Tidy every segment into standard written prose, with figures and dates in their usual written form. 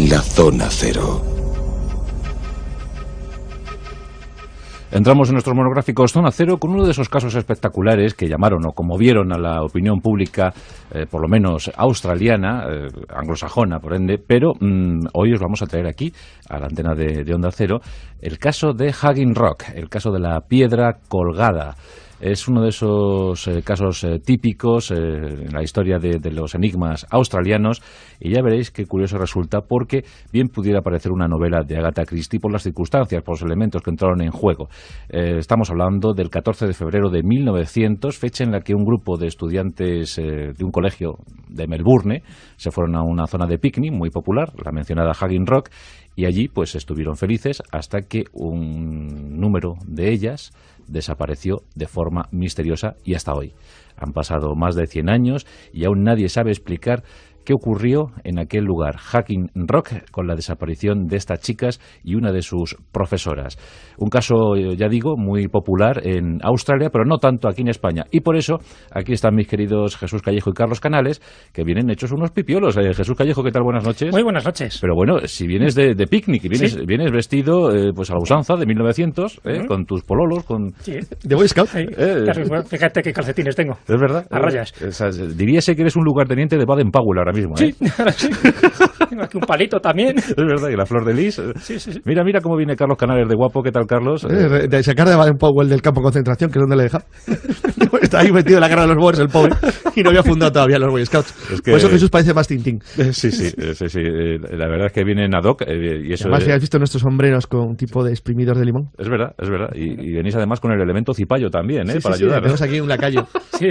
en la Zona Cero. Entramos en nuestros monográficos Zona Cero con uno de esos casos espectaculares que llamaron o conmovieron a la opinión pública, por lo menos australiana, anglosajona por ende, pero hoy os vamos a traer aquí, a la antena de Onda Cero, el caso de Hanging Rock, el caso de la piedra colgada. Es uno de esos casos típicos en la historia de los enigmas australianos, y ya veréis qué curioso resulta, porque bien pudiera parecer una novela de Agatha Christie por las circunstancias, por los elementos que entraron en juego. Estamos hablando del 14 de febrero de 1900, fecha en la que un grupo de estudiantes de un colegio de Melbourne se fueron a una zona de picnic muy popular, la mencionada Hanging Rock, y allí pues estuvieron felices hasta que un número de ellas desapareció de forma misteriosa, y hasta hoy. Han pasado más de 100 años y aún nadie sabe explicar qué ocurrió en aquel lugar, Hanging Rock, con la desaparición de estas chicas y una de sus profesoras. Un caso, ya digo, muy popular en Australia, pero no tanto aquí en España. Y por eso, aquí están mis queridos Jesús Callejo y Carlos Canales, que vienen hechos unos pipiolos. Jesús Callejo, ¿qué tal? Buenas noches. Muy buenas noches. Pero bueno, si vienes de picnic y ¿Sí? vienes vestido pues a la usanza de 1900, con tus pololos, con... Sí. De Boy Scout. Fíjate qué calcetines tengo. Es verdad. A rayas. Diríase que eres un lugarteniente de Baden-Powell ahora mismo. Sí, sí. Tengo aquí un palito también. Es verdad, y la flor de lis. Sí. Mira cómo viene Carlos Canales de guapo. ¿Qué tal, Carlos? De sacar de Baden-Powell del campo de concentración, que es donde le deja. Está ahí metido en la guerra de los Boers, el pobre, y no había fundado todavía los Boy Scouts. Es que... Por eso Jesús parece más Tintín. Sí. La verdad es que vienen ad hoc. Y eso además, has visto nuestros sombreros con tipo de exprimidor de limón. Es verdad. Y venís además con el elemento cipayo también, para ayudar. Tenemos aquí un lacayo. Sí.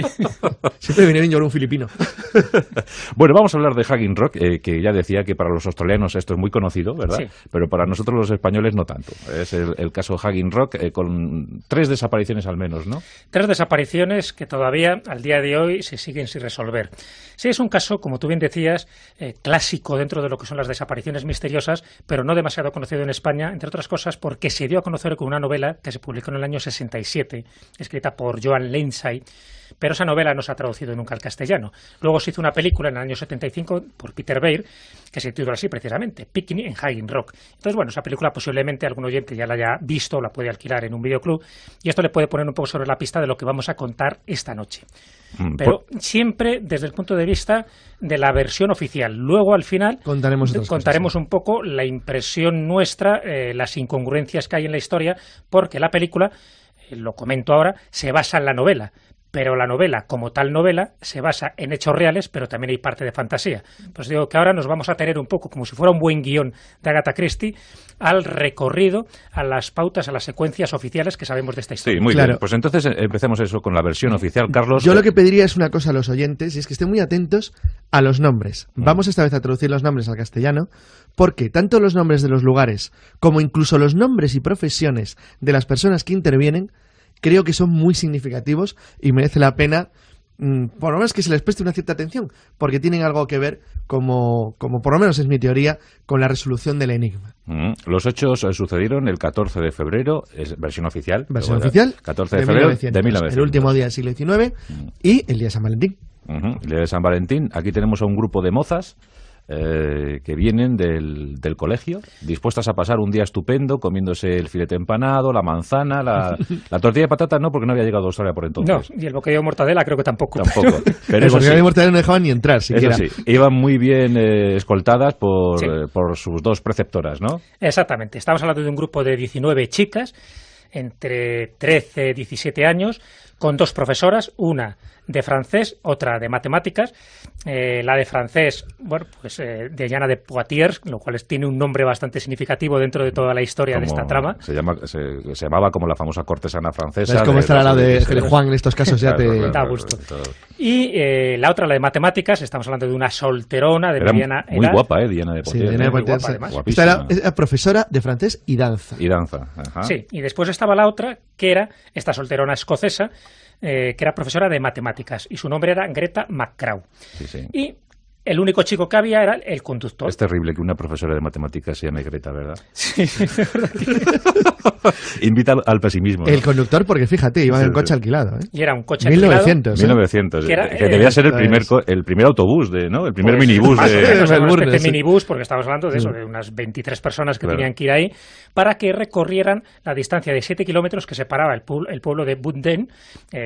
Siempre viene niño un filipino. Bueno, vamos a hablar de Hanging Rock, que ya decía que para los australianos esto es muy conocido, ¿verdad? Sí. Pero para nosotros los españoles no tanto. Es el caso Hanging Rock, con 3 desapariciones al menos, ¿no? 3 desapariciones que todavía, al día de hoy, se siguen sin resolver. Sí, es un caso, como tú bien decías, clásico dentro de lo que son las desapariciones misteriosas, pero no demasiado conocido en España, entre otras cosas porque se dio a conocer con una novela que se publicó en el año 67, escrita por Joan Lindsay, pero esa novela no se ha traducido nunca al castellano. Luego se hizo una película en el año 75 por Peter Weir, que se titula así precisamente, Picnic en Hanging Rock. Entonces, bueno, esa película posiblemente algún oyente ya la haya visto, la puede alquilar en un videoclub, y esto le puede poner un poco sobre la pista de lo que vamos a contar esta noche. Pero siempre desde el punto de vista de la versión oficial. Luego, al final, contaremos un poco la impresión nuestra, las incongruencias que hay en la historia, porque la película, lo comento ahora, se basa en la novela. Pero la novela, como tal novela, se basa en hechos reales, pero también hay parte de fantasía. Pues digo que ahora nos vamos a tener un poco, como si fuera un buen guión de Agatha Christie, al recorrido, a las pautas, a las secuencias oficiales que sabemos de esta historia. Sí, muy bien. Pues entonces empecemos eso con la versión oficial. Carlos... Yo lo que pediría es una cosa a los oyentes, y es que estén muy atentos a los nombres. Vamos esta vez a traducir los nombres al castellano, porque tanto los nombres de los lugares, como incluso los nombres y profesiones de las personas que intervienen, creo que son muy significativos y merece la pena, por lo menos que se les preste una cierta atención, porque tienen algo que ver, como por lo menos es mi teoría, con la resolución del enigma. Los hechos sucedieron el 14 de febrero, es versión oficial. Versión oficial, 14 de febrero de 1900. El último día del siglo XIX y el día de San Valentín. El día de San Valentín. Aquí tenemos a un grupo de mozas que vienen del colegio, dispuestas a pasar un día estupendo, comiéndose el filete empanado, la manzana, la tortilla de patata no, porque no había llegado a Australia por entonces. No, y el bocadillo de mortadela creo que tampoco. Pero el bocadillo de mortadela no dejaban ni entrar siquiera. Eso sí, iban muy bien escoltadas por sus 2 preceptoras, ¿no? Exactamente, estamos hablando de un grupo de 19 chicas, entre 13 y 17 años, con 2 profesoras, una de francés, otra de matemáticas. La de francés, bueno, pues de Diana de Poitiers, lo cual tiene un nombre bastante significativo dentro de toda la historia de esta trama. Se llamaba como la famosa cortesana francesa. Es como estar al lado de Juan en estos casos, ya te da gusto. Y la otra, la de matemáticas, estamos hablando de una solterona de Diana. Muy guapa, Diana de Poitiers. Sí, Diana de Poitiers, además. Esta era profesora de francés y danza. Ajá. Sí, y después estaba la otra, que era esta solterona escocesa, que era profesora de matemáticas, y su nombre era Greta McCraw. Sí. Y el único chico que había era el conductor. Es terrible que una profesora de matemáticas se llame Greta, ¿verdad? Sí, Invita al pesimismo, ¿no? El conductor, porque fíjate, iba en un coche alquilado, ¿eh? Y era un coche 1900. 1900, que debía ser el primer autobús, ¿no? El primer pues, minibús más o menos, de una Melbourne, especie de sí. minibús, porque estamos hablando de eso, de unas 23 personas que Claro. tenían que ir ahí, para que recorrieran la distancia de 7 kilómetros que separaba el pueblo de Budden,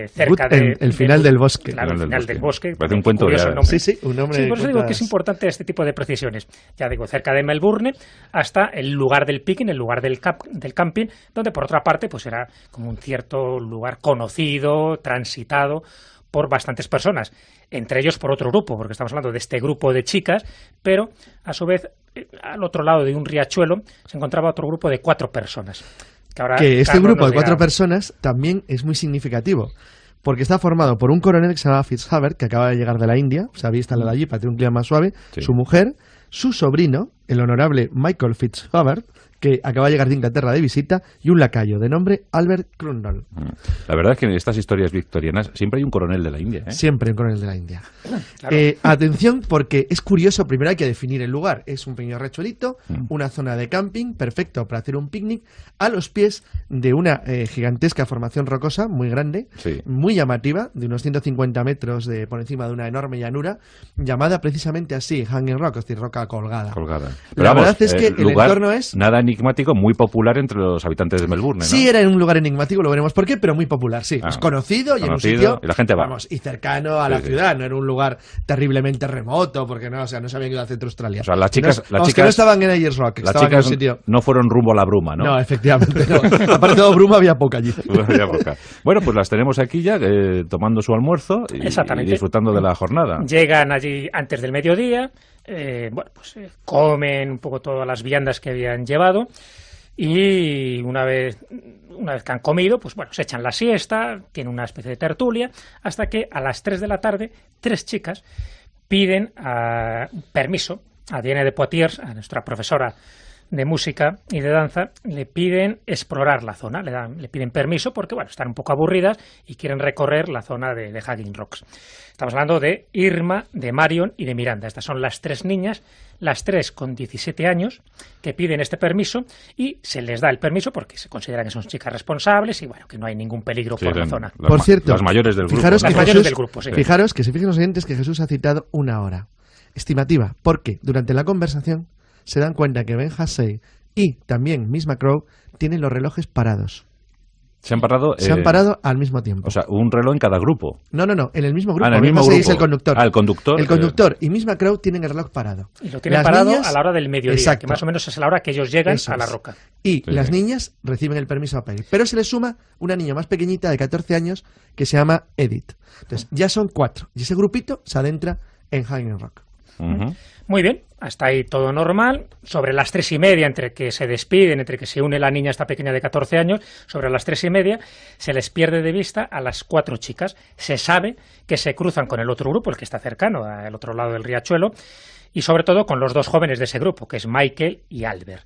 cerca Budden, el final del bosque. Claro, el final del bosque. Parece un cuento Curioso real. el nombre. Sí, un nombre Sí, de por eso digo que es cuentas. importante este tipo de precisiones. Ya digo, cerca de Melbourne hasta el lugar del picnic, el lugar del camping, donde por otra parte pues era como un cierto lugar conocido, transitado por bastantes personas, entre ellos por otro grupo, porque estamos hablando de este grupo de chicas, pero a su vez al otro lado de un riachuelo se encontraba otro grupo de 4 personas. Que este Carlos grupo nos de 4 dirá. personas también es muy significativo, porque está formado por un coronel que se llama Fitzhubbard, que acaba de llegar de la India, se había instalado allí para tener un clima más suave, Sí. su mujer, su sobrino, el honorable Michael Fitzhubbard, que acaba de llegar de Inglaterra de visita, y un lacayo de nombre Albert Crundle. La verdad es que en estas historias victorianas siempre hay un coronel de la India, ¿eh? Siempre un coronel de la India. Claro. Atención, porque es curioso, primero hay que definir el lugar. Es un pequeño riachuelito, una zona de camping, perfecto para hacer un picnic, a los pies de una gigantesca formación rocosa, muy grande, Sí. muy llamativa, de unos 150 metros por encima de una enorme llanura, llamada precisamente así, Hanging Rock, es decir, roca colgada. Colgada. La verdad es que el lugar entorno es... nada enigmático, muy popular entre los habitantes de Melbourne, ¿no? Sí, era en un lugar enigmático, lo veremos por qué, pero muy popular, sí. Ah, Es conocido y en un conocido, sitio, y la gente va. vamos, y cercano a Sí, la sí. ciudad, no era un lugar terriblemente remoto, porque no, o sea, no se habían ido al centro Australia. O sea, las Que chicas- no, las vamos, que chicas- no estaban en Ayers Rock, Las estaban en un chicas sitio... no fueron rumbo a la bruma, ¿no? No, efectivamente, no. Aparte de bruma había poca allí. Ya poca. Bueno, pues las tenemos aquí ya tomando su almuerzo y Exactamente. disfrutando de la jornada. Llegan allí antes del mediodía, comen un poco todas las viandas que habían llevado y una vez que han comido, pues bueno, se echan la siesta, tienen una especie de tertulia, hasta que a las 3 de la tarde 3 chicas piden permiso a Diana de Poitiers, a nuestra profesora de música y de danza, le piden explorar la zona, le piden permiso porque bueno, están un poco aburridas y quieren recorrer la zona de Hanging Rocks. Estamos hablando de Irma, de Marion y de Miranda. Estas son las 3 niñas, las 3 con 17 años, que piden este permiso y se les da el permiso porque se consideran que son chicas responsables y bueno, que no hay ningún peligro Sí, por la eran zona. Por cierto, las mayores del grupo. fijaros ¿no? Las que mayores Jesús, del grupo, sí. Fijaros que se fijen los oyentes que Jesús ha citado una hora estimativa, porque durante la conversación se dan cuenta que Ben Hassey y también Miss McCrow tienen los relojes parados. Se han parado. Se han parado al mismo tiempo. O sea, un reloj en cada grupo. No, en el mismo grupo. Ah, en el Ben mismo Hassey grupo. es el conductor. Ah, el conductor. El conductor y Miss McCrow tienen el reloj parado. Y lo tienen Las parado niñas- a la hora del mediodía, Exacto. que más o menos es a la hora que ellos llegan Eso a la es. roca. Y Sí, las sí. niñas reciben el permiso a pedir. Pero se les suma una niña más pequeñita de 14 años que se llama Edith. Entonces, ya son 4. Y ese grupito se adentra en Hanging Rock. Ujú. Muy bien, hasta ahí todo normal. Sobre las 3:30, entre que se despiden, entre que se une la niña esta pequeña de 14 años, sobre las 3:30 se les pierde de vista a las 4 chicas. Se sabe que se cruzan con el otro grupo, el que está cercano, al otro lado del riachuelo, y sobre todo con los 2 jóvenes de ese grupo, que es Michael y Albert.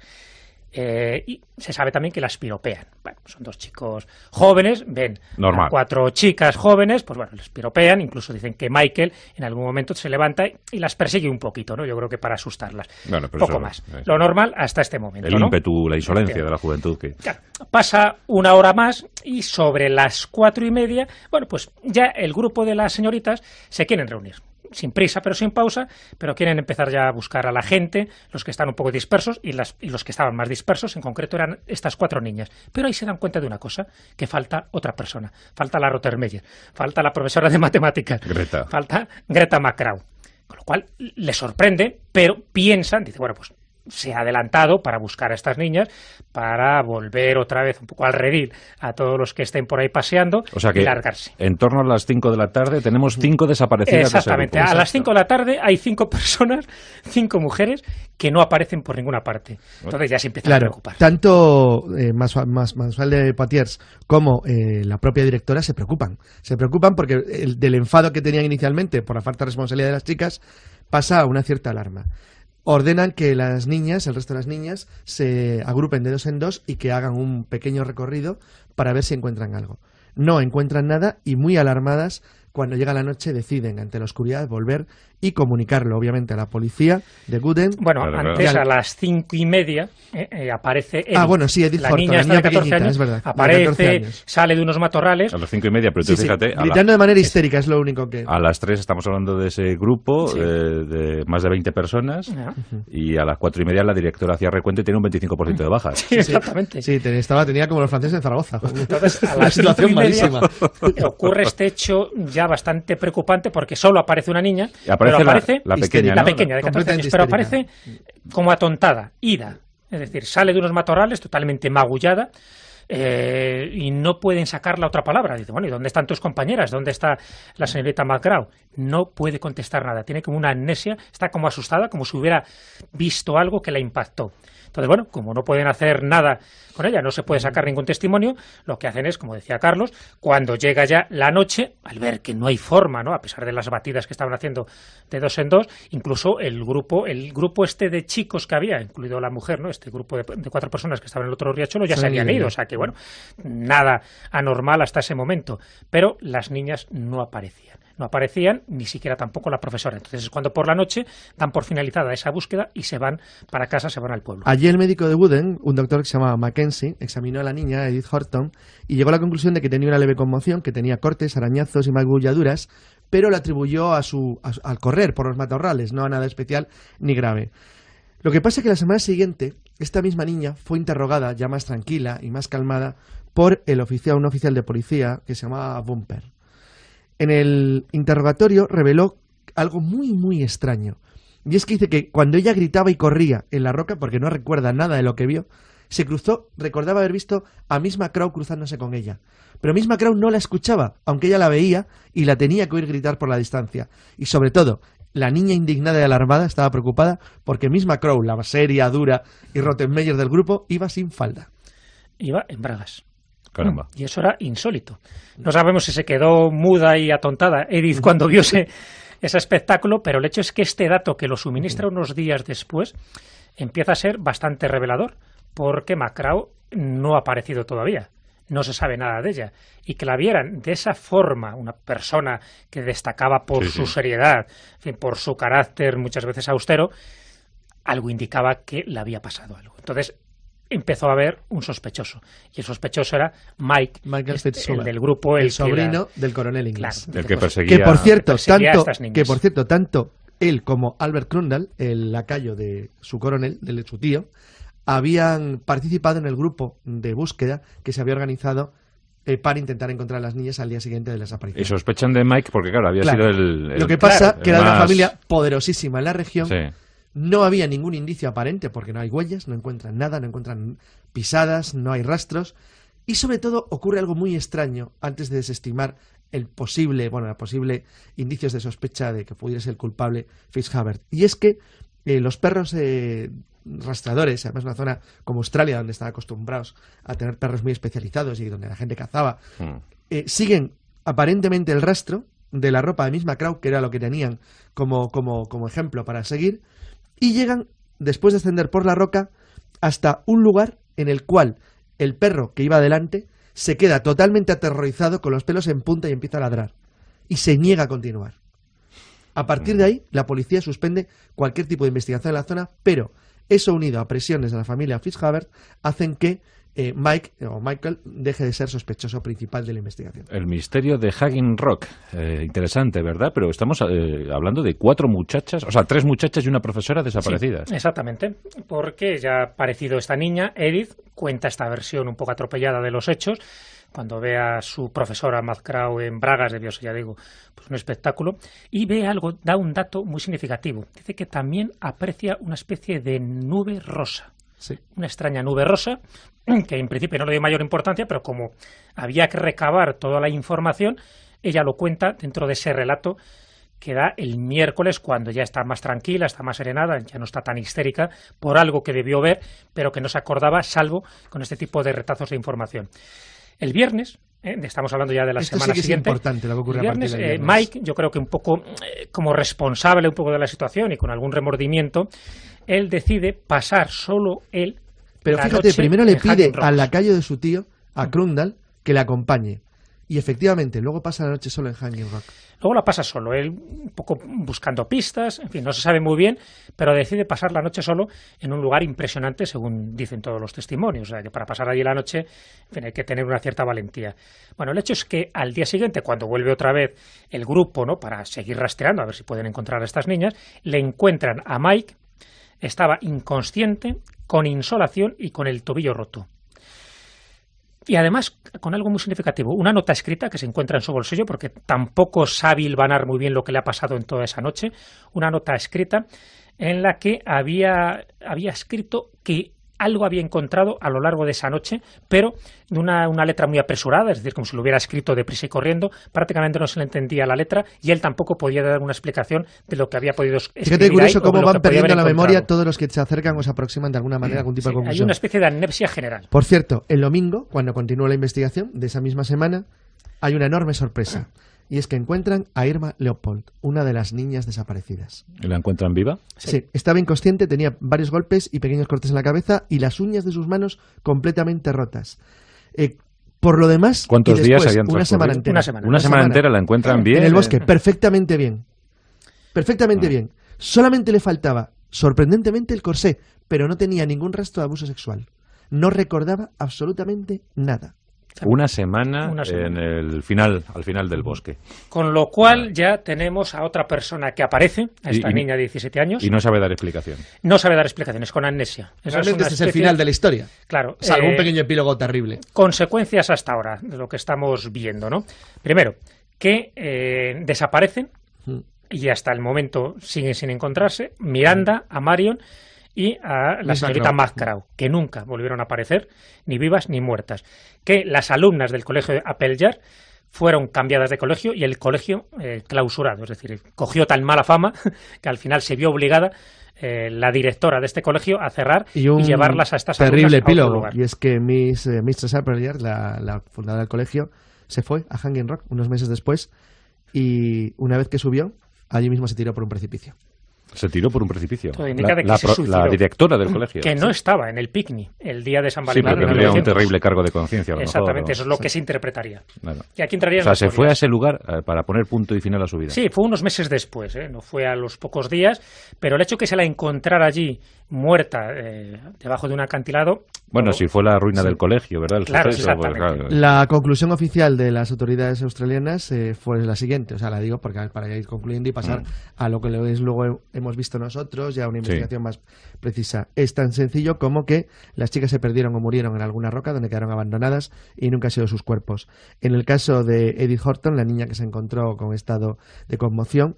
Y se sabe también que las piropean. Bueno, son 2 chicos jóvenes, ven Normal. a 4 chicas jóvenes, pues bueno, les piropean, incluso dicen que Michael en algún momento se levanta y las persigue un poquito, ¿no? Yo creo que para asustarlas. Bueno, pero Poco eso, más. sí. Lo normal hasta este momento, El ¿no? ímpetu, la insolencia de la juventud. Que... Claro, pasa una hora más y sobre las 4:30, bueno, pues ya el grupo de las señoritas se quieren reunir. Sin prisa, pero sin pausa, pero quieren empezar ya a buscar a la gente, los que están un poco dispersos y los que estaban más dispersos, en concreto eran estas 4 niñas. Pero ahí se dan cuenta de una cosa, que falta otra persona, falta la Rottermeier, falta la profesora de matemáticas, Greta. falta Greta McCraw. Con lo cual le sorprende, pero piensan, dice, bueno, pues se ha adelantado para buscar a estas niñas, para volver otra vez un poco al redil a todos los que estén por ahí paseando O sea que y largarse. en torno a las 5 de la tarde tenemos 5 desaparecidas. Exactamente, de ese a grupo. las 5 de la tarde hay 5 personas, 5 mujeres que no aparecen por ninguna parte. Entonces ya se empiezan a Claro, preocupar. tanto Mansual de Poitiers como la propia directora se preocupan. Se preocupan porque del enfado que tenían inicialmente por la falta de responsabilidad de las chicas pasa a una cierta alarma. Ordenan que las niñas, el resto de las niñas, se agrupen de 2 en 2 y que hagan un pequeño recorrido para ver si encuentran algo. No encuentran nada y muy alarmadas, cuando llega la noche deciden, ante la oscuridad, volver y comunicarlo, obviamente, a la policía de Gooden. Bueno, antes a las 5:30 aparece Edith. Bueno, sí, Edith Horton, niña está de 14 años, es verdad. aparece, sale de unos matorrales. A las 5:30, pero tú fíjate... Gritando de manera histérica, es lo único que... A las 3 estamos hablando de ese grupo de más de 20 personas y a las 4:30 la directora hacía recuento y tiene un 25% de bajas. Sí, exactamente. Sí, tenía como los franceses en Zaragoza. Entonces, a la situación malísima. Ocurre este hecho ya bastante preocupante porque solo aparece una niña, pero aparece la pequeña, la pequeña de 14 años, pero aparece como atontada, ida. Es decir, sale de unos matorrales totalmente magullada. Y no pueden sacarla otra palabra. Dice, bueno, ¿y dónde están tus compañeras? ¿Dónde está la señorita McGraw? No puede contestar nada, tiene como una amnesia, está como asustada, como si hubiera visto algo que la impactó. Entonces, bueno, como no pueden hacer nada con ella, no se puede sacar ningún testimonio, lo que hacen es, como decía Carlos, cuando llega ya la noche, al ver que no hay forma, ¿no?, a pesar de las batidas que estaban haciendo de 2 en 2, incluso el grupo este de chicos que había, incluido la mujer, ¿no?, este grupo de 4 personas que estaban en el otro riachuelo, ya se habían ido, o sea que, bueno, nada anormal hasta ese momento, pero las niñas no aparecían, ni siquiera tampoco la profesora. Entonces es cuando por la noche dan por finalizada esa búsqueda y se van para casa, se van al pueblo. Allí el médico de Wooden, un doctor que se llamaba Mackenzie, examinó a la niña, Edith Horton, y llegó a la conclusión de que tenía una leve conmoción, que tenía cortes, arañazos y magulladuras, pero lo atribuyó al correr por los matorrales, no a nada especial ni grave. Lo que pasa es que la semana siguiente, esta misma niña fue interrogada, ya más tranquila y más calmada, por un oficial de policía que se llamaba Bumper. En el interrogatorio reveló algo muy, muy extraño. Y es que dice que cuando ella gritaba y corría en la roca, porque no recuerda nada de lo que vio, recordaba haber visto a Miss McCraw cruzándose con ella. Pero Miss McCraw no la escuchaba, aunque ella la veía y la tenía que oír gritar por la distancia. Y sobre todo, la niña indignada y alarmada estaba preocupada porque Miss McCraw, la seria, dura y Rottenmeier del grupo, iba sin falda. Iba en bragas. Caramba. Y eso era insólito. No sabemos si se quedó muda y atontada Edith cuando vio ese espectáculo, pero el hecho es que este dato que lo suministra unos días después empieza a ser bastante revelador, porque McCraw no ha aparecido todavía. No se sabe nada de ella. Y que la vieran de esa forma, una persona que destacaba por su seriedad, en fin, por su carácter muchas veces austero, algo indicaba que le había pasado algo. Entonces empezó a haber un sospechoso. Y el sospechoso era Michael Fitzgerald, el del grupo, el sobrino del coronel inglés. Claro, el que perseguía, que por cierto, tanto él como Albert Crundall, el lacayo de su coronel, de su tío, habían participado en el grupo de búsqueda que se había organizado para intentar encontrar a las niñas al día siguiente de la desaparición. Y sospechan de Mike porque, claro, había sido el... Lo que pasa que era de una familia poderosísima en la región. Sí. No había ningún indicio aparente porque no hay huellas, no encuentran nada, no encuentran pisadas, no hay rastros. Y sobre todo ocurre algo muy extraño antes de desestimar los posibles indicios de sospecha de que pudiera ser el culpable Fitzgerald. Y es que los perros rastreadores, además una zona como Australia donde están acostumbrados a tener perros muy especializados y donde la gente cazaba, siguen aparentemente el rastro de la ropa de Miss McCraw, que era lo que tenían como ejemplo para seguir. Y llegan, después de ascender por la roca, hasta un lugar en el cual el perro que iba adelante se queda totalmente aterrorizado con los pelos en punta y empieza a ladrar. Y se niega a continuar. A partir de ahí, la policía suspende cualquier tipo de investigación en la zona, pero eso unido a presiones de la familia Fitzgerald hacen que Michael deje de ser sospechoso principal de la investigación. El misterio de Haggin Rock. Interesante, ¿verdad? Pero estamos hablando de 4 muchachas, o sea, 3 muchachas y una profesora desaparecidas. Sí, exactamente, porque ya ha aparecido esta niña, Edith, cuenta esta versión un poco atropellada de los hechos. Cuando ve a su profesora McCraw en bragas, debió ser, ya digo, pues un espectáculo, y ve algo, da un dato muy significativo. Dice que también aprecia una especie de nube rosa. Sí. Una extraña nube rosa, que en principio no le dio mayor importancia, pero como había que recabar toda la información, ella lo cuenta dentro de ese relato que da el miércoles, cuando ya está más tranquila, está más serenada, ya no está tan histérica por algo que debió ver, pero que no se acordaba, salvo con este tipo de retazos de información. El viernes, estamos hablando ya de la semana siguiente, es importante lo que ocurre el viernes, a partir del viernes. Mike, yo creo que un poco como responsable un poco de la situación y con algún remordimiento, él decide pasar solo él. Pero fíjate, primero le pide al lacayo de su tío, a Crundall, que le acompañe. Y efectivamente, luego pasa la noche solo en Hanging Rock. Luego la pasa solo, él un poco buscando pistas, en fin, no se sabe muy bien, pero decide pasar la noche solo en un lugar impresionante, según dicen todos los testimonios. O sea, que para pasar allí la noche, en fin, hay que tener una cierta valentía. Bueno, el hecho es que al día siguiente, cuando vuelve otra vez el grupo, ¿no?, para seguir rastreando, a ver si pueden encontrar a estas niñas, le encuentran a Mike, estaba inconsciente, con insolación y con el tobillo roto. Y además, con algo muy significativo, una nota escrita que se encuentra en su bolsillo, porque tampoco sabe hilvanar muy bien lo que le ha pasado en toda esa noche, una nota escrita en la que había escrito que algo había encontrado a lo largo de esa noche, pero de una letra muy apresurada, es decir, como si lo hubiera escrito deprisa y corriendo, prácticamente no se le entendía la letra y él tampoco podía dar una explicación de lo que había podido escribir. Fíjate curioso ahí, cómo van perdiendo la memoria encontrado. todos los que se acercan o se aproximan de alguna manera a algún tipo de conclusión. Hay una especie de amnesia general. Por cierto, el domingo, cuando continúa la investigación de esa misma semana, hay una enorme sorpresa. Y es que encuentran a Irma Leopold, una de las niñas desaparecidas. ¿Y la encuentran viva? Sí, estaba inconsciente, tenía varios golpes y pequeños cortes en la cabeza y las uñas de sus manos completamente rotas. Por lo demás, ¿cuántos y después, días habían una semana transcurrido? entera. Una semana entera la encuentran bien. En el bosque, perfectamente bien. Perfectamente bien. Solamente le faltaba, sorprendentemente, el corsé, pero no tenía ningún rastro de abuso sexual. No recordaba absolutamente nada. Una semana semana. al final del bosque. Con lo cual ya tenemos a otra persona que aparece, a esta niña de 17 años. Y no sabe dar explicación. No sabe dar explicaciones, con amnesia. Realmente ese es el final de la historia. Claro. Salvo un pequeño epílogo terrible. Consecuencias hasta ahora de lo que estamos viendo, ¿no? Primero, que desaparecen y hasta el momento siguen sin encontrarse. Miranda, a Marion y a la señorita McCraw, que nunca volvieron a aparecer, ni vivas ni muertas. Que las alumnas del colegio de Appleyard fueron cambiadas de colegio y el colegio clausurado, es decir, cogió tan mala fama que al final se vio obligada la directora de este colegio a cerrar y llevarlas a estas terrible alumnas epílogo, a otro lugar. Y es que Mistress Appleyard, la fundadora del colegio, se fue a Hanging Rock unos meses después y una vez que subió, allí mismo se tiró por un precipicio. Se tiró por un precipicio. Todo indica de que se suicidó. La directora del colegio. Que no estaba en el picnic el día de San Valentín. Sí, pero tendría un terrible cargo de conciencia. Exactamente, eso es lo que se interpretaría. Bueno. Y aquí entraría. O sea, se fue a ese lugar para poner punto y final a su vida. Sí, fue unos meses después, no fue a los pocos días, pero el hecho que se la encontrara allí muerta debajo de un acantilado. Bueno, si fue la ruina del colegio, ¿verdad? El claro, suceso, exactamente. Pues, La conclusión oficial de las autoridades australianas fue la siguiente, o sea, la digo porque para ir concluyendo y pasar a lo que luego hemos visto nosotros, ya una investigación más precisa. Es tan sencillo como que las chicas se perdieron o murieron en alguna roca donde quedaron abandonadas y nunca han sido sus cuerpos. En el caso de Edith Horton, la niña que se encontró con estado de conmoción,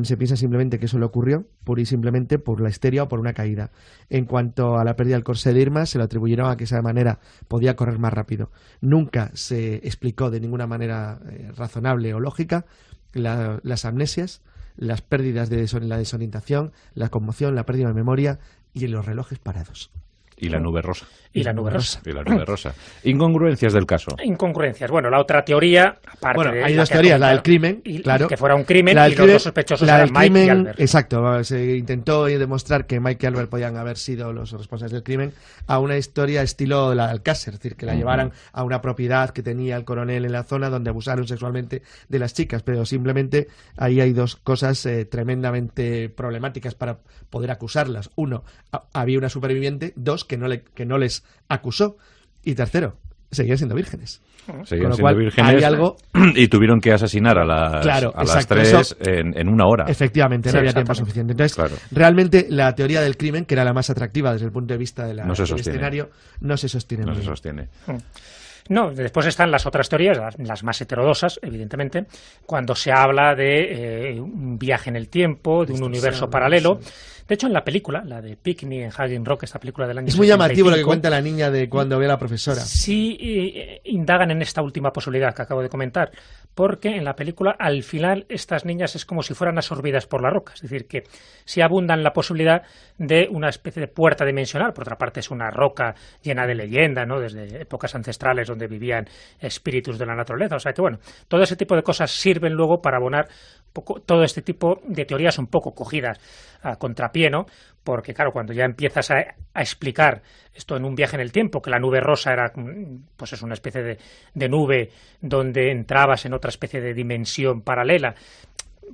se piensa simplemente que eso le ocurrió pura y simplemente por la histeria o por una caída. En cuanto a la pérdida del corsé de Irma, se lo atribuyeron a que de esa manera podía correr más rápido. Nunca se explicó de ninguna manera razonable o lógica las amnesias, las pérdidas de la desorientación, la conmoción, la pérdida de memoria y los relojes parados. Y la nube rosa. Y la nube rosa. Y la nube rosa. Incongruencias del caso. Incongruencias. Bueno, la otra teoría, aparte bueno, de hay dos teorías, la del crimen, claro. Que fuera un crimen y los dos sospechosos eran Mike y Albert. Exacto, se intentó demostrar que Mike y Albert podían haber sido los responsables del crimen a una historia estilo la de Alcácer, es decir, que la llevaran a una propiedad que tenía el coronel en la zona donde abusaron sexualmente de las chicas, pero simplemente ahí hay dos cosas tremendamente problemáticas para poder acusarlas. Uno, había una superviviente. Dos, que no les acusó. Y tercero, seguían siendo vírgenes. Seguían siendo vírgenes hay algo... y tuvieron que asesinar a las 3 en una hora. Efectivamente, no había tiempo suficiente. Entonces, realmente la teoría del crimen, que era la más atractiva desde el punto de vista del escenario, no se sostiene. No se sostiene. No, después están las otras teorías, las más heterodosas, evidentemente, cuando se habla de un viaje en el tiempo, de un universo paralelo. De hecho, en la película, la de Picnic en Hanging Rock, esta película del año 65... Es muy llamativo lo que cuenta la niña de cuando ve a la profesora. Sí, indagan en esta última posibilidad que acabo de comentar, porque en la película, al final, estas niñas es como si fueran absorbidas por la roca. Es decir, que sí abundan la posibilidad de una especie de puerta dimensional. Por otra parte, es una roca llena de leyenda, ¿no? Desde épocas ancestrales donde vivían espíritus de la naturaleza. O sea que, bueno, todo ese tipo de cosas sirven luego para abonar todo este tipo de teorías un poco cogidas a contrapelo hincapié, ¿no? Porque, claro, cuando ya empiezas a explicar esto en un viaje en el tiempo, que la nube rosa era, pues es una especie de nube donde entrabas en otra especie de dimensión paralela.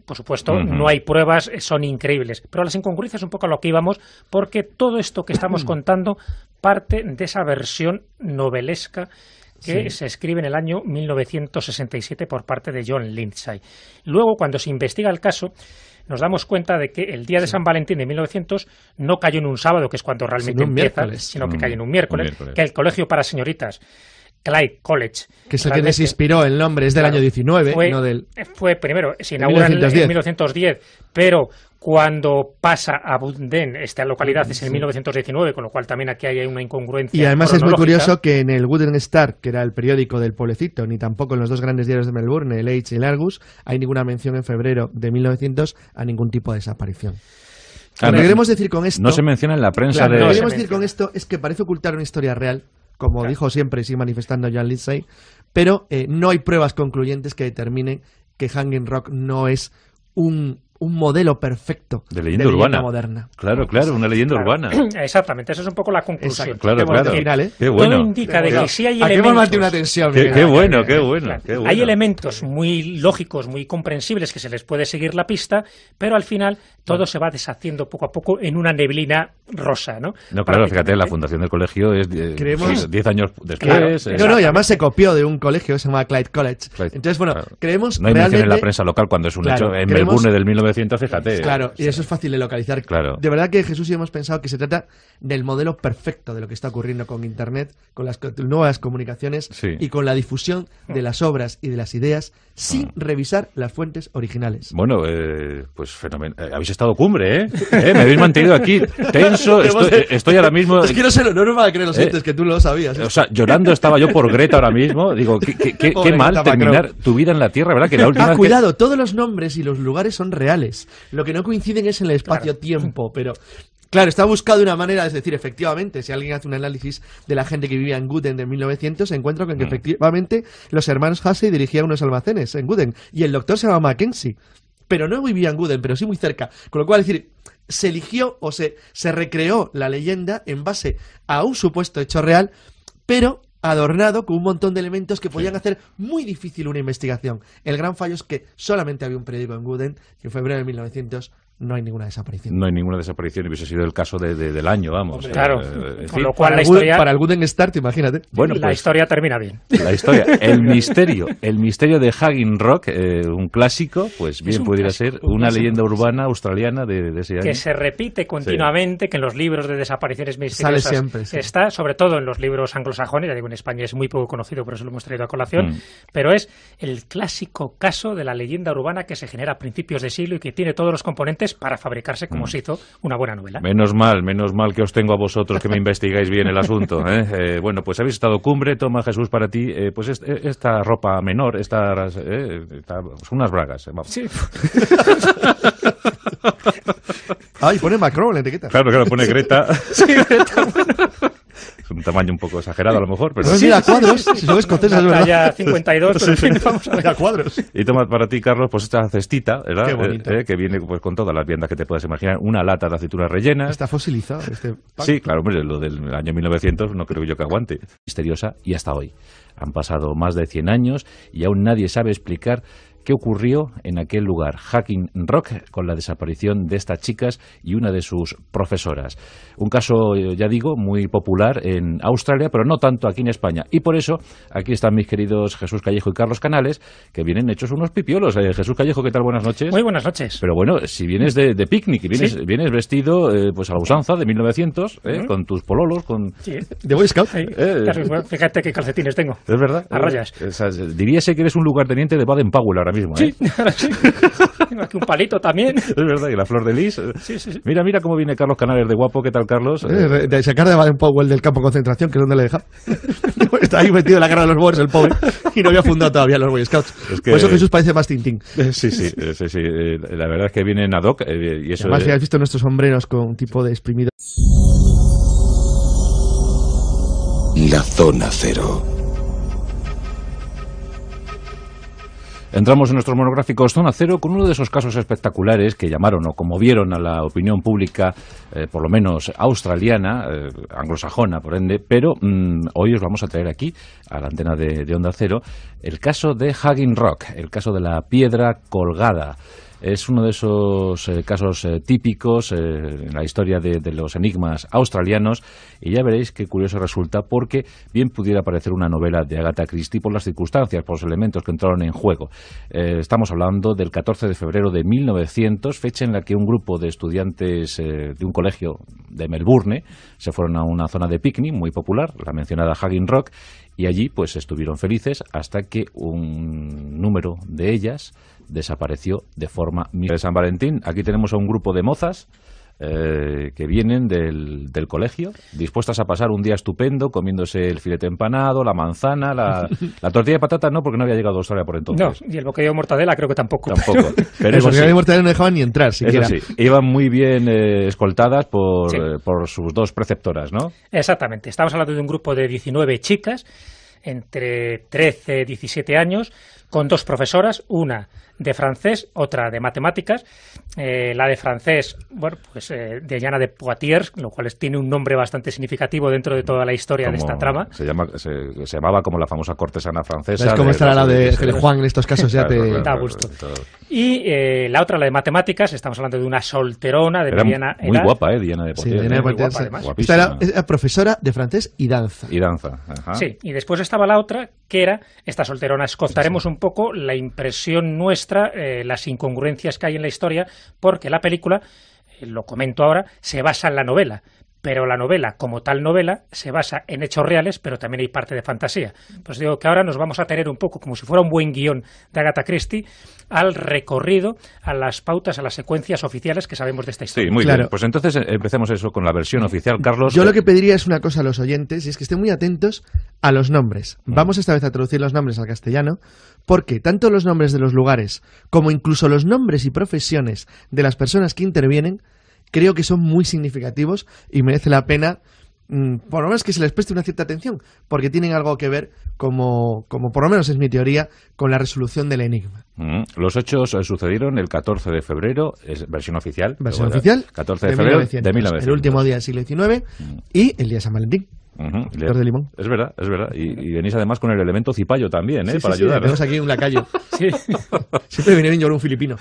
Por supuesto, no hay pruebas, son increíbles. Pero las incongruencias un poco a lo que íbamos, porque todo esto que estamos contando parte de esa versión novelesca que se escribe en el año 1967 por parte de John Lindsay. Luego, cuando se investiga el caso, nos damos cuenta de que el día de San Valentín de 1900 no cayó en un sábado, que es cuando realmente empieza, sino que cayó en un miércoles, que el colegio para señoritas Clyde College, que es el que les inspiró el nombre, es del año 19, no del... Fue primero, se inaugura en 1910, pero cuando pasa a Buden, esta localidad es en 1919, con lo cual también aquí hay una incongruencia. Y además es muy curioso que en el Wooden Star, que era el periódico del pueblecito, ni tampoco en los dos grandes diarios de Melbourne, el Age y el Argus, hay ninguna mención en febrero de 1900 a ningún tipo de desaparición. Lo que queremos decir con esto... No se menciona en la prensa Lo que queremos decir con esto es que parece ocultar una historia real, como dijo siempre y sigue manifestando John Lindsay, pero no hay pruebas concluyentes que determinen que Hanging Rock no es un modelo perfecto de leyenda urbana moderna. Claro, una leyenda urbana. Exactamente, esa es un poco la conclusión. Claro. Final, Qué bueno. Todo indica de que sí hay elementos... Aquí hemos mantenido una tensión. Qué bueno. Hay elementos muy lógicos, muy comprensibles, que se les puede seguir la pista, pero al final todo se va deshaciendo poco a poco en una neblina rosa, ¿no? No, claro, fíjate, la fundación del colegio es 10 años después. Claro. Y además se copió de un colegio que se llama Clyde College. Entonces, bueno, creemos no hay realmente... mención en la prensa local cuando es un hecho en Melbourne del 1900, fíjate. Claro, y eso es fácil de localizar. Claro. De verdad que Jesús y yo hemos pensado que se trata del modelo perfecto de lo que está ocurriendo con Internet, con las nuevas comunicaciones y con la difusión de las obras y de las ideas sin revisar las fuentes originales. Bueno, pues fenomenal. Habéis estado cumbre, ¿eh? Me habéis mantenido aquí tenso. Estoy ahora mismo... Es que no sé, no me va a creer los entes que tú lo sabías. O sea, llorando estaba yo por Greta ahora mismo. Digo, qué mal terminar tu vida en la Tierra, ¿verdad? Que la última cuidado, todos los nombres y los lugares son reales. Lo que no coinciden es en el espacio-tiempo, pero... Claro, está buscado una manera de decir, efectivamente, si alguien hace un análisis de la gente que vivía en Guden de 1900, se encuentra con que efectivamente los hermanos Hussey dirigían unos almacenes en Guden y el doctor se llamaba Mackenzie, pero no vivía en Guden, pero sí muy cerca. Con lo cual, es decir, se eligió o se recreó la leyenda en base a un supuesto hecho real, pero adornado con un montón de elementos que podían hacer muy difícil una investigación. El gran fallo es que solamente había un periódico en Guden y en febrero de 1900 no hay ninguna desaparición. No hay ninguna desaparición, y hubiese sido el caso del año, vamos. Claro, con lo cual la historia... Para el Wooden Start, imagínate. Bueno, la historia termina bien. La historia, el misterio de Hanging Rock, un clásico, pues bien pudiera ser una leyenda urbana australiana de ese año. Que se repite continuamente, que en los libros de desapariciones misteriosas sale siempre, está, sobre todo en los libros anglosajones, ya digo, en España es muy poco conocido, por eso lo hemos traído a colación, pero es el clásico caso de la leyenda urbana que se genera a principios de siglo y que tiene todos los componentes para fabricarse como se hizo una buena novela. Menos mal que os tengo a vosotros que me investigáis bien el asunto. Bueno, pues habéis estado cumbre. Toma, Jesús, para ti, pues esta ropa menor, unas bragas. Vamos. Sí. Ay, pone Macron en la etiqueta. Claro, pone Greta. Sí, Greta, bueno. Es un tamaño un poco exagerado a lo mejor, pero... Sí, mira, cuadros, si son escoceses, es verdad. Talla 52, pero en fin, vamos a ver. Mira, cuadros. Y toma para ti, Carlos, pues esta cestita, ¿verdad? Qué bonito. Que viene pues con todas las viandas que te puedas imaginar. Una lata de aceitunas rellenas. Está fosilizado este pack. Sí, claro, hombre, lo del año 1900 no creo yo que aguante. Misteriosa y hasta hoy. Han pasado más de 100 años y aún nadie sabe explicar qué ocurrió en aquel lugar, Hanging Rock, con la desaparición de estas chicas y una de sus profesoras. Un caso, ya digo, muy popular en Australia, pero no tanto aquí en España. Y por eso, aquí están mis queridos Jesús Callejo y Carlos Canales, que vienen hechos unos pipiolos. Jesús Callejo, ¿qué tal? Buenas noches. Muy buenas noches. Pero bueno, si vienes de picnic y vienes vestido pues a la usanza de 1900, con tus pololos, con... Sí. De Boy Scout. Fíjate qué calcetines tengo. Es verdad. A rayas. Diríase que eres un lugarteniente de Baden-Powell ahora mismo. Sí, ahora sí. Tengo aquí un palito también. Es verdad, y la flor de lis. Sí. Mira cómo viene Carlos Canales de guapo. ¿Qué tal, Carlos? De sacar de Baden-Powell del campo de concentración, que es donde le deja. Está ahí metido en la cara de los Boers, el pobre, y no había fundado todavía los Boy Scouts. Por eso Jesús parece más Tintín. Sí. La verdad es que vienen ad hoc. Y eso además, si has visto nuestros sombreros con un tipo de exprimido. La Zona Cero. Entramos en nuestros monográficos Zona Cero con uno de esos casos espectaculares que llamaron o conmovieron a la opinión pública, por lo menos australiana, anglosajona por ende, pero hoy os vamos a traer aquí, a la antena de Onda Cero, el caso de Hanging Rock, el caso de la piedra colgada. Es uno de esos casos típicos en la historia de los enigmas australianos, y ya veréis qué curioso resulta, porque bien pudiera parecer una novela de Agatha Christie por las circunstancias, por los elementos que entraron en juego. Estamos hablando del 14 de febrero de 1900, fecha en la que un grupo de estudiantes de un colegio de Melbourne se fueron a una zona de picnic muy popular, la mencionada Hanging Rock, y allí pues estuvieron felices hasta que un número de ellas desapareció de forma misteriosa. De San Valentín, aquí tenemos a un grupo de mozas que vienen del colegio, dispuestas a pasar un día estupendo, comiéndose el filete empanado, la manzana, la tortilla de patata no, porque no había llegado a Australia por entonces. No, y el bocadillo de mortadela creo que tampoco. Tampoco. Pero el bocadillo de mortadela no dejaban ni entrar siquiera. Eso sí, iban muy bien escoltadas por sus dos preceptoras, ¿no? Exactamente, estamos hablando de un grupo de 19 chicas, entre 13 y 17 años, con dos profesoras, una de francés, otra de matemáticas. La de francés, bueno, pues de Diana de Poitiers, lo cual tiene un nombre bastante significativo dentro de toda la historia de esta trama. Se llamaba como la famosa cortesana francesa. ¿Sabes cómo estará la de Juan en estos casos? Ya te da gusto. Y la otra, la de matemáticas, estamos hablando de una solterona de mediana edad. Muy guapa, Diana de Poitiers. Sí, Diana de Poitiers, muy guapa, además. Esta era profesora de francés y danza. Ajá. Sí, y después estaba la otra, que era esta solterona. Contaremos un poco la impresión nuestra, las incongruencias que hay en la historia, porque la película, lo comento ahora, se basa en la novela. Pero la novela, como tal novela, se basa en hechos reales, pero también hay parte de fantasía. Pues digo que ahora nos vamos a tener un poco, como si fuera un buen guión de Agatha Christie, al recorrido, a las pautas, a las secuencias oficiales que sabemos de esta historia. Sí, muy bien. Pues entonces empecemos eso con la versión oficial, Carlos. Yo lo que pediría es una cosa a los oyentes, y es que estén muy atentos a los nombres. Vamos esta vez a traducir los nombres al castellano, porque tanto los nombres de los lugares, como incluso los nombres y profesiones de las personas que intervienen, creo que son muy significativos y merece la pena, por lo menos que se les preste una cierta atención, porque tienen algo que ver, como por lo menos es mi teoría, con la resolución del enigma. Los hechos sucedieron el 14 de febrero, es versión oficial. Versión oficial 14 de febrero de 1900. El último día del siglo XIX y el día de San Valentín. Flor de limón. Es verdad. Y venís además con el elemento cipayo también, para ayudar. Tenemos aquí un lacayo. Sí. Siempre viene bien llevar un filipino.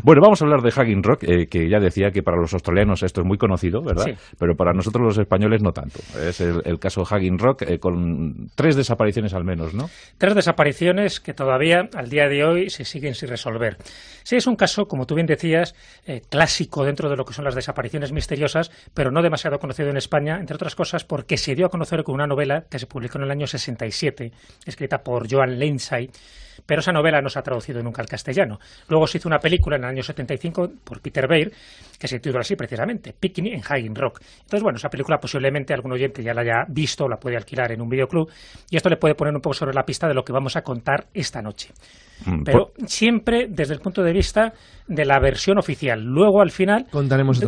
Bueno, vamos a hablar de Hanging Rock, que ya decía que para los australianos esto es muy conocido, ¿verdad? Sí. Pero para nosotros los españoles no tanto. Es el caso Hanging Rock, con 3 desapariciones al menos, ¿no? 3 desapariciones que todavía, al día de hoy, se siguen sin resolver. Sí, es un caso, como tú bien decías, clásico dentro de lo que son las desapariciones misteriosas, pero no demasiado conocido en España, entre otras cosas porque se dio a conocer con una novela que se publicó en el año 67, escrita por Joan Lindsay, pero esa novela no se ha traducido nunca al castellano. Luego se hizo una película en el año 75 por Peter Weir, que se titula así precisamente, Picnic en Hanging Rock. Entonces, bueno, esa película posiblemente algún oyente ya la haya visto o la puede alquilar en un videoclub, y esto le puede poner un poco sobre la pista de lo que vamos a contar esta noche. Pero siempre desde el punto de vista de la versión oficial. Luego, al final, contaremos